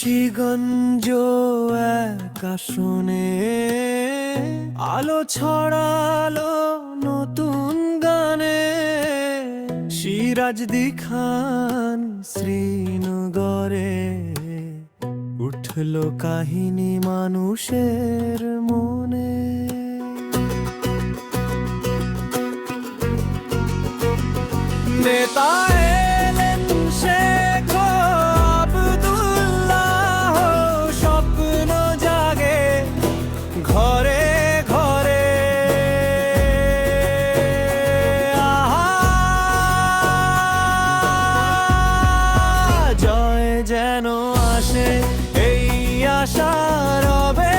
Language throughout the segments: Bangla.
মুন্সিগঞ্জ এক আসনে আলো ছড়ালো নতুন গানে। সিরাজদি খান শ্রীনগরে উঠলো কাহিনী মানুষের মনে। নেতা এলেন শেখ আব্দুল্লাহ, স্বপ্ন জাগে ঘরে ঘরে। আহা, জয় যেন আসে এই আশা রবে,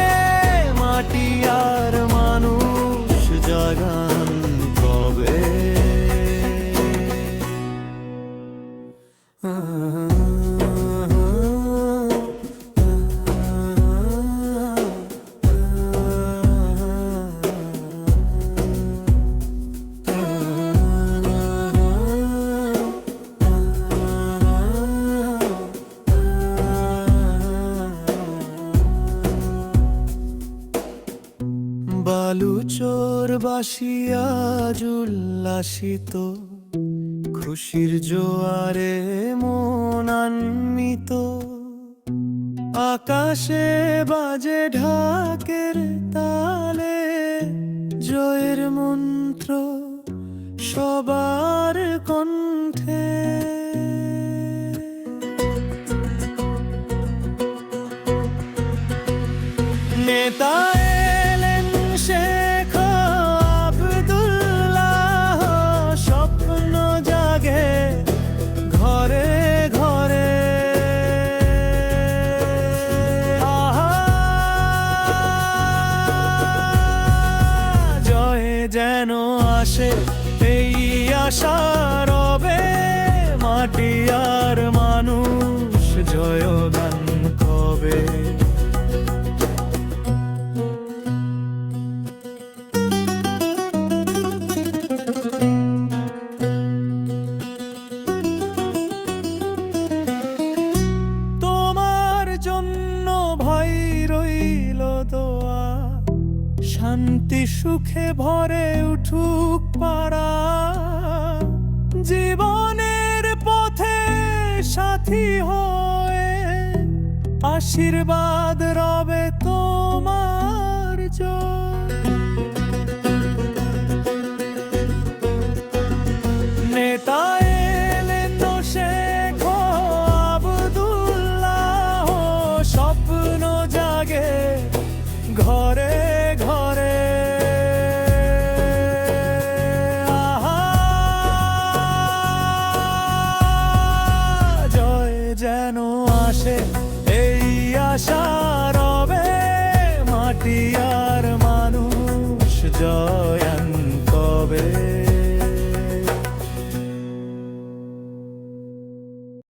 মাটি আর মানুষ জাগান কবে। বালুচর বাসিয়া উল্লাসিত, খুশির জোয়ারে মনান্বিত। আকাশে বাজে ঢাকের তালে, জয়ের মন্ত্র সবার কণ্ঠে। নেতা এলেন শেখ আব্দুল্লাহ, স্বপ্ন জাগে ঘরে ঘরে। আহা, জয় যেন আসে এই আশা রবে, মাটি আর মানুষ জয়গান কবে। শান্তি সুখে ভরে উঠুক পাড়া, জীবনের পথে সাথী হয়ে আশীর্বাদ রবে তোমার জয়। নেতা এলেন শেখ আব্দুল্লাহ, স্বপ্ন জাগে ঘরে ঘরে। আহা, জয় যেন আসে এই আশা রবে, মাটি আর মানুষ জয়।